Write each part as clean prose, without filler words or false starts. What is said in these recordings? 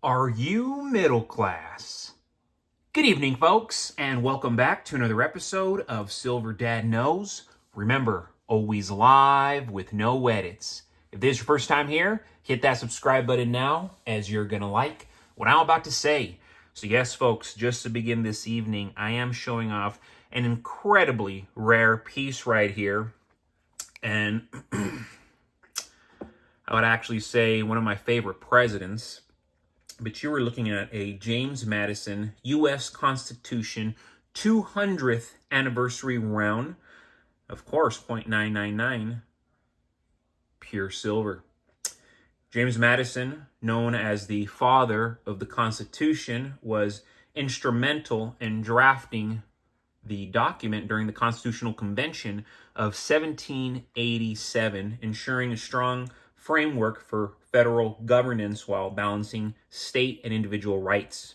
Are you middle class? Good evening, folks, and welcome back to another episode of Silver Dad Knows. Remember, always live with no edits. If this is your first time here, hit that subscribe button now, as you're going to like what I'm about to say. So yes, folks, just to begin this evening, I am showing off an incredibly rare piece right here. And I would actually say one of my favorite presidents. But you were looking at a James Madison U.S. Constitution 200th anniversary round. Of course, .999 pure silver. James Madison, known as the father of the Constitution, was instrumental in drafting the document during the Constitutional Convention of 1787, ensuring a strong framework for federal governance while balancing state and individual rights.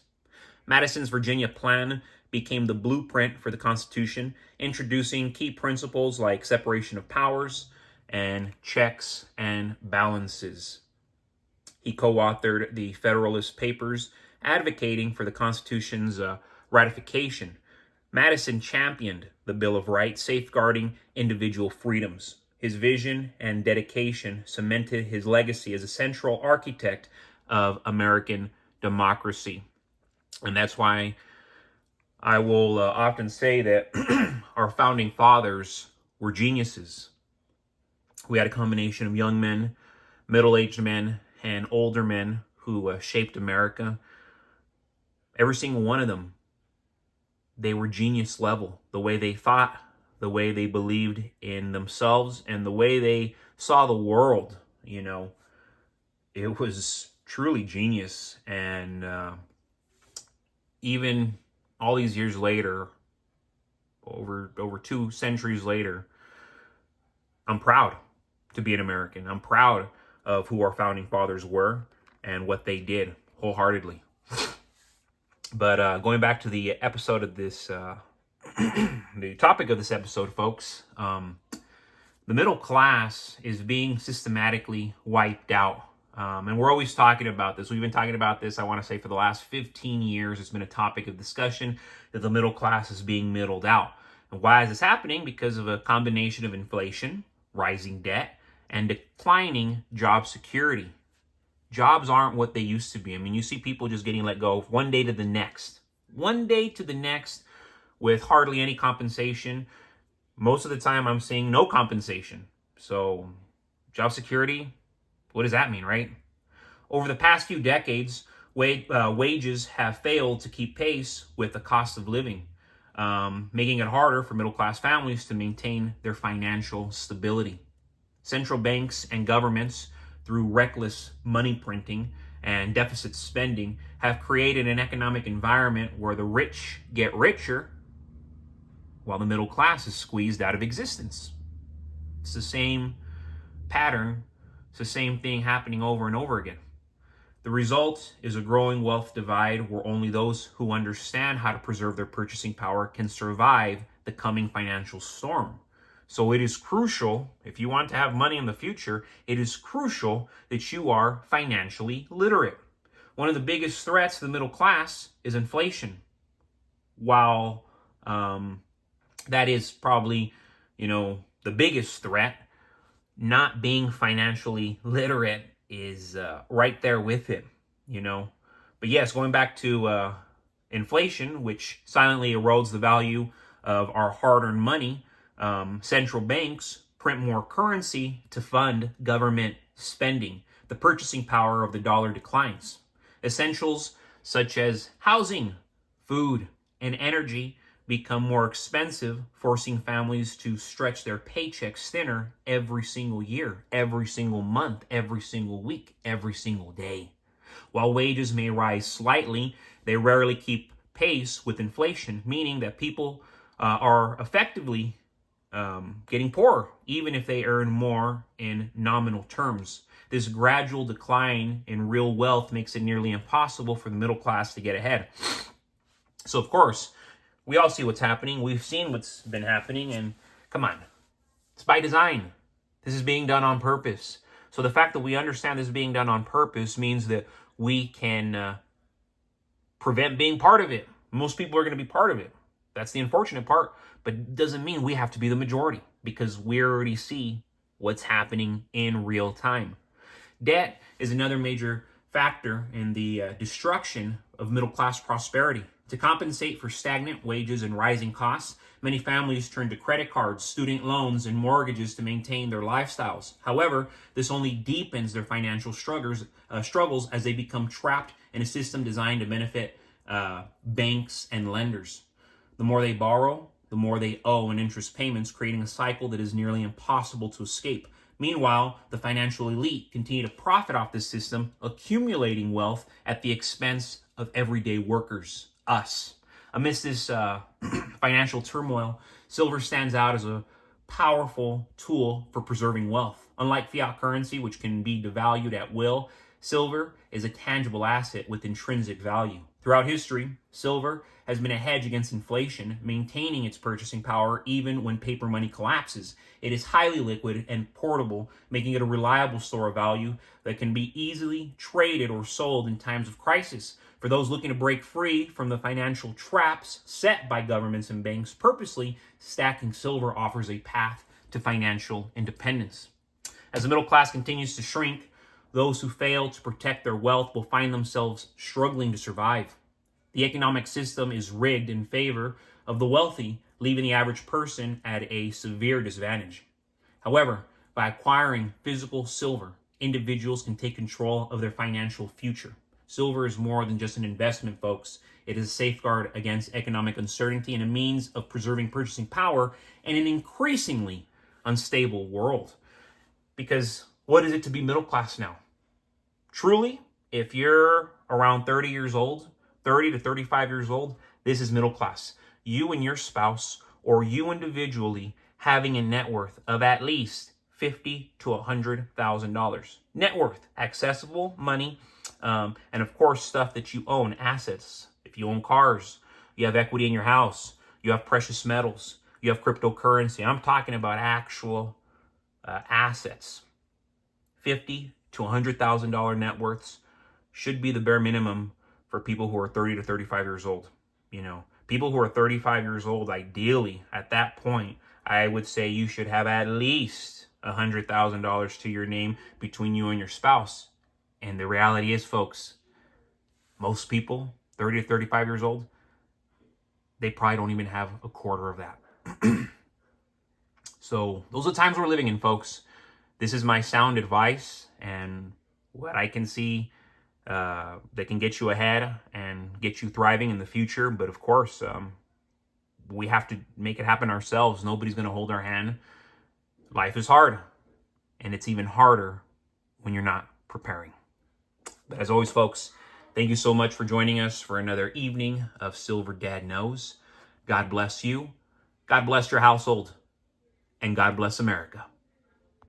Madison's Virginia Plan became the blueprint for the Constitution, introducing key principles like separation of powers and checks and balances. He co-authored the Federalist Papers, advocating for the Constitution's ratification. Madison championed the Bill of Rights, safeguarding individual freedoms. His vision and dedication cemented his legacy as a central architect of American democracy. And that's why I will often say that our founding fathers were geniuses. We had a combination of young men, middle-aged men, and older men who shaped America. Every single one of them, they were genius level. The way they thought, the way they believed in themselves, and the way they saw the world, it was truly genius. And even all these years later, over 2 centuries later, I'm proud to be an American. I'm proud of who our founding fathers were and what they did wholeheartedly. But going back to the episode of this, the topic of this episode, folks, the middle class is being systematically wiped out. And we're always talking about this. We've been talking about this, I want to say, for the last 15 years. It's been a topic of discussion that the middle class is being middled out. And why is this happening? Because of a combination of inflation, rising debt, and declining job security. Jobs aren't what they used to be. I mean, you see people just getting let go one day to the next. One day to the next with hardly any compensation. Most of the time, I'm seeing no compensation. So, job security, what does that mean, right? Over the past few decades, wages have failed to keep pace with the cost of living, making it harder for middle-class families to maintain their financial stability. Central banks and governments, through reckless money printing and deficit spending, have created an economic environment where the rich get richer while the middle class is squeezed out of existence. It's the same pattern. It's the same thing happening over and over again. The result is a growing wealth divide where only those who understand how to preserve their purchasing power can survive the coming financial storm. So it is crucial, if you want to have money in the future, it is crucial that you are financially literate. One of the biggest threats to the middle class is inflation. While that is probably, the biggest threat, not being financially literate is right there with it, But yes, going back to inflation, which silently erodes the value of our hard-earned money, central banks print more currency to fund government spending. The purchasing power of the dollar declines. Essentials such as housing, food, and energy become more expensive, forcing families to stretch their paychecks thinner every single year, every single month, every single week, every single day. While wages may rise slightly, they rarely keep pace with inflation, meaning that people are effectively getting poorer, even if they earn more in nominal terms. This gradual decline in real wealth makes it nearly impossible for the middle class to get ahead. So, of course, we all see what's happening. We've seen what's been happening, and come on, it's by design. This is being done on purpose. So the fact that we understand this being done on purpose means that we can prevent being part of it. Most people are going to be part of it. That's the unfortunate part, but it doesn't mean we have to be the majority, because we already see what's happening in real time. Debt is another major factor in the destruction of middle-class prosperity. To compensate for stagnant wages and rising costs, many families turn to credit cards, student loans, and mortgages to maintain their lifestyles. However, this only deepens their financial struggles as they become trapped in a system designed to benefit banks and lenders. The more they borrow, the more they owe in interest payments, creating a cycle that is nearly impossible to escape. Meanwhile, the financial elite continue to profit off this system, accumulating wealth at the expense of everyday workers, us. Amidst this financial turmoil, silver stands out as a powerful tool for preserving wealth. Unlike fiat currency, which can be devalued at will, silver is a tangible asset with intrinsic value. Throughout history, silver has been a hedge against inflation, maintaining its purchasing power even when paper money collapses. It is highly liquid and portable, making it a reliable store of value that can be easily traded or sold in times of crisis. For those looking to break free from the financial traps set by governments and banks purposely, stacking silver offers a path to financial independence. As the middle class continues to shrink, those who fail to protect their wealth will find themselves struggling to survive. The economic system is rigged in favor of the wealthy, leaving the average person at a severe disadvantage. However, by acquiring physical silver, individuals can take control of their financial future. Silver is more than just an investment, folks. It is a safeguard against economic uncertainty and a means of preserving purchasing power in an increasingly unstable world. Because what is it to be middle class now? Truly, if you're around 30 years old, 30 to 35 years old, this is middle class. You and your spouse, or you individually, having a net worth of at least $50,000 to $100,000. Net worth, accessible money, and of course, stuff that you own, assets. If you own cars, you have equity in your house, you have precious metals, you have cryptocurrency. I'm talking about actual assets. $50,000 to $100,000 net worths should be the bare minimum for people who are 30 to 35 years old. You know, people who are 35 years old, ideally, at that point, I would say you should have at least $100,000 to your name between you and your spouse. And the reality is, folks, most people, 30 to 35 years old, they probably don't even have a quarter of that. So those are the times we're living in, folks. This is my sound advice and what I can see that can get you ahead and get you thriving in the future. But of course, we have to make it happen ourselves. Nobody's going to hold our hand. Life is hard, and it's even harder when you're not preparing. But as always, folks, thank you so much for joining us for another evening of Silver Dad Knows. God bless you. God bless your household. And God bless America.